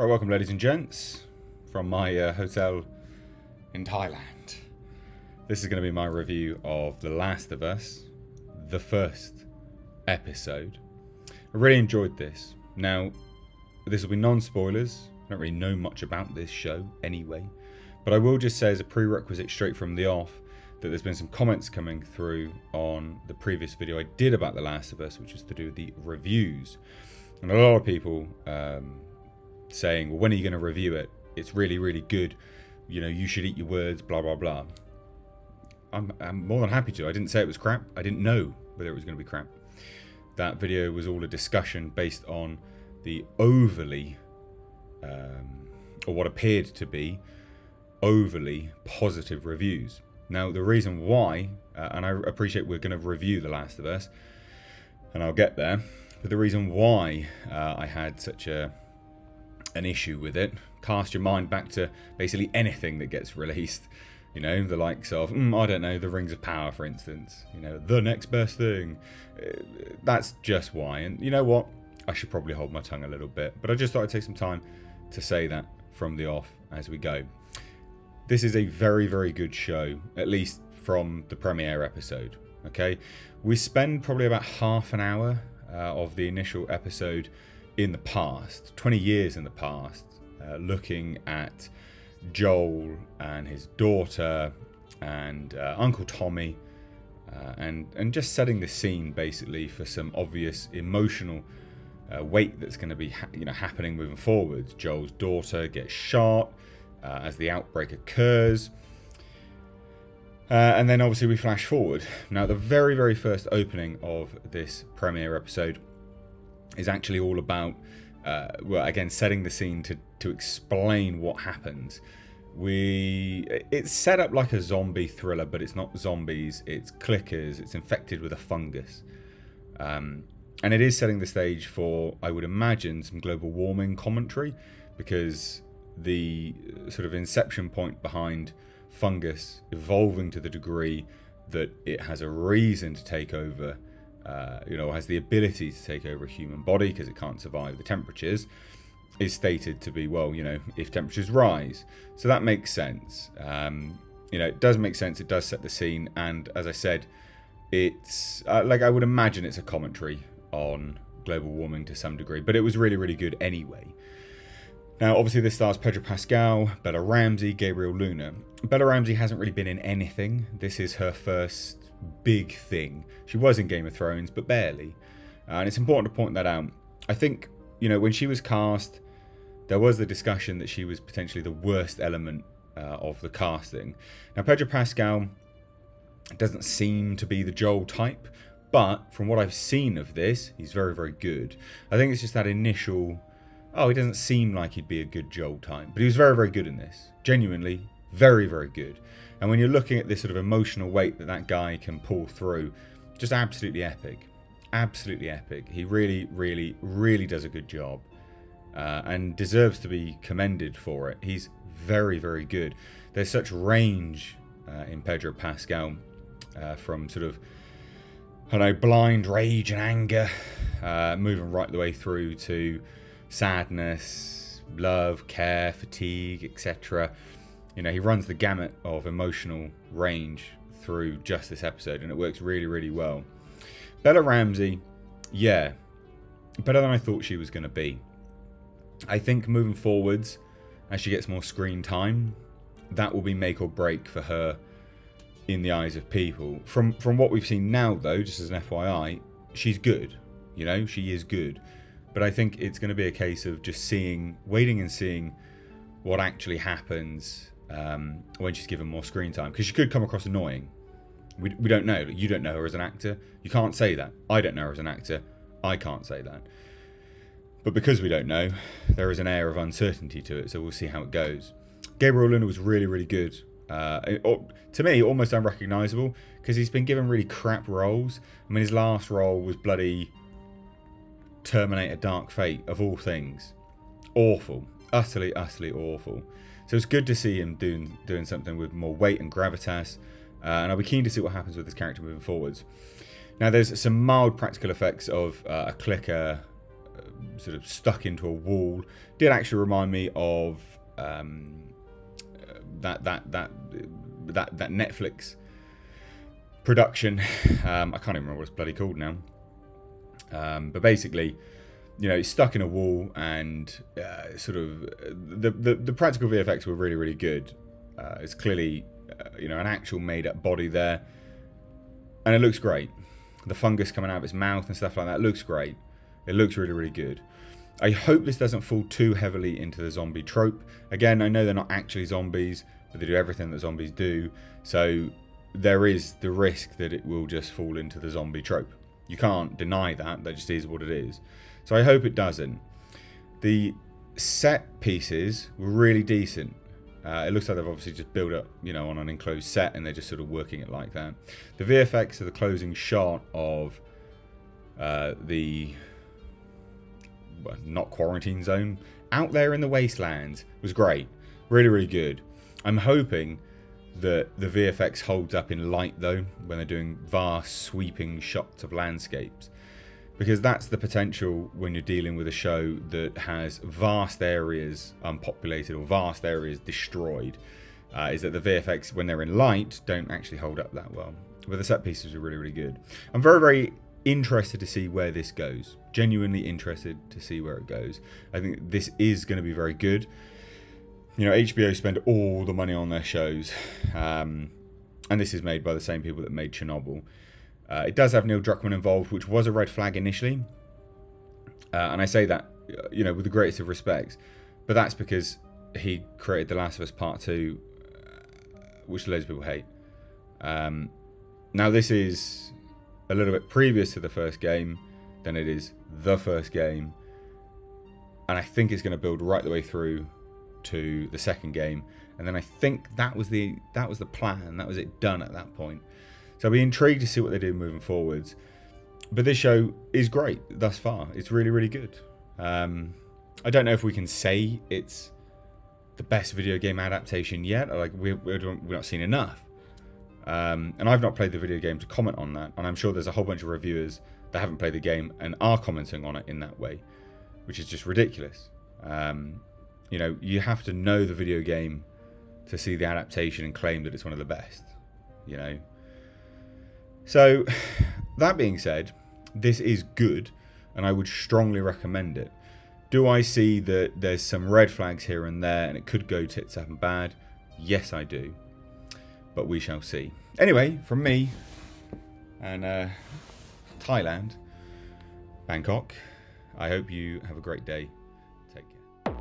Right, welcome ladies and gents from my hotel in Thailand. This is going to be my review of The Last of Us, the first episode. I really enjoyed this. Now, this will be non-spoilers. I don't really know much about this show anyway, but I will just say as a prerequisite straight from the off that there's been some comments coming through on the previous video I did about The Last of Us, which was to do with the reviews. And a lot of people saying, well, when are you going to review it? It's really, really good. You know, you should eat your words, blah, blah, blah. I'm more than happy to. I didn't say it was crap. I didn't know whether it was going to be crap. That video was all a discussion based on the overly, or what appeared to be overly positive reviews. Now, the reason why, and I appreciate we're going to review The Last of Us, and I'll get there, but the reason why I had such an issue with it, cast your mind back to basically anything that gets released. You know, the likes of, I don't know, the Rings of Power, for instance. You know, the next best thing. That's just why. And you know what? I should probably hold my tongue a little bit. But I just thought I'd take some time to say that from the off as we go. This is a very, very good show, at least from the premiere episode. Okay? We spend probably about half an hour of the initial episode in the past, 20 years in the past, looking at Joel and his daughter and Uncle Tommy, and just setting the scene basically for some obvious emotional weight that's going to be happening moving forwards. Joel's daughter gets shot as the outbreak occurs, and then obviously we flash forward. Now, the very, very first opening of this premiere episode is actually all about well, again, setting the scene to explain what happens. It's set up like a zombie thriller, but it's not zombies, it's clickers, it's infected with a fungus. And it is setting the stage for, I would imagine, some global warming commentary, because the sort of inception point behind fungus evolving to the degree that it has a reason to take over, has the ability to take over a human body because it can't survive the temperatures, is stated to be, well, if temperatures rise. So that makes sense. It does make sense. It does set the scene. And as I said, it's like, I would imagine it's a commentary on global warming to some degree, but it was really, really good anyway. Now, obviously, this stars Pedro Pascal, Bella Ramsey, Gabriel Luna. Bella Ramsey hasn't really been in anything. This is her first big thing. She was in Game of Thrones, but barely. And it's important to point that out. I think, when she was cast, there was the discussion that she was potentially the worst element of the casting. Now, Pedro Pascal doesn't seem to be the Joel type, but from what I've seen of this, he's very, very good. I think it's just that initial, he doesn't seem like he'd be a good Joel type, but he was very, very good in this. Genuinely, very, very good. And when you're looking at this sort of emotional weight that guy can pull through, just absolutely epic. Absolutely epic. He really, really, really does a good job. And deserves to be commended for it. He's very, very good. There's such range in Pedro Pascal, from sort of, blind rage and anger, moving right the way through to sadness, love, care, fatigue, etc. He runs the gamut of emotional range through just this episode, and it works really, really well. Bella Ramsey, yeah, better than I thought she was going to be. I think moving forwards, as she gets more screen time, that will be make or break for her in the eyes of people. From what we've seen now, though, just as an FYI, she's good. She is good. But I think it's going to be a case of just waiting and seeing what actually happens when she's given more screen time. Because she could come across annoying. We don't know. You don't know her as an actor. You can't say that. I don't know her as an actor. I can't say that. But because we don't know, there is an air of uncertainty to it, so we'll see how it goes. Gabriel Luna was really, really good. To me, almost unrecognisable, because he's been given really crap roles. I mean, his last role was bloody Terminator Dark Fate, of all things. Awful. Utterly, utterly awful. So it's good to see him doing something with more weight and gravitas, and I'll be keen to see what happens with this character moving forwards. Now, there's some mild practical effects of a clicker sort of stuck into a wall. Did actually remind me of that Netflix production. I can't even remember what it's bloody called now. But basically, you know, it's stuck in a wall, and sort of the practical VFX were really, really good. It's clearly you know, an actual made-up body there, and it looks great. The fungus coming out of its mouth and stuff like that looks great. It looks really, really good. I hope this doesn't fall too heavily into the zombie trope. Again, I know they're not actually zombies, but they do everything that zombies do. So there is the risk that it will just fall into the zombie trope. You can't deny that. That just is what it is. So I hope it doesn't. The set pieces were really decent. It looks like they've obviously just built up, you know, on an enclosed set, and they're just sort of working it like that. The VFX of the closing shot of the not quarantine zone out there in the wastelands was great. Really, really good. I'm hoping that the VFX holds up in light, though, when they're doing vast sweeping shots of landscapes, because that's the potential when you're dealing with a show that has vast areas unpopulated or vast areas destroyed, is that the VFX, when they're in light, don't actually hold up that well. But the set pieces are really, really good. I'm very, very interested to see where this goes. Genuinely interested to see where it goes. I think this is going to be very good. You know, HBO spend all the money on their shows, and this is made by the same people that made Chernobyl. It does have Neil Druckmann involved, which was a red flag initially, and I say that, you know, with the greatest of respects, but that's because he created The Last of Us Part 2, which loads of people hate. Now this is a little bit previous to the first game than it is the first game, and I think it's going to build right the way through to the second game, and then I think that was the plan. That was it done at that point. So I'll be intrigued to see what they do moving forwards. But this show is great thus far. It's really, really good. I don't know if we can say it's the best video game adaptation yet. Like we're not seeing enough. And I've not played the video game to comment on that. And I'm sure there's a whole bunch of reviewers that haven't played the game and are commenting on it in that way, which is just ridiculous. You know, you have to know the video game to see the adaptation and claim that it's one of the best, you know. So, that being said, this is good, and I would strongly recommend it. Do I see that there's some red flags here and there, and it could go tits up and bad? Yes, I do. But we shall see. Anyway, from me, and Thailand, Bangkok, I hope you have a great day. Take care.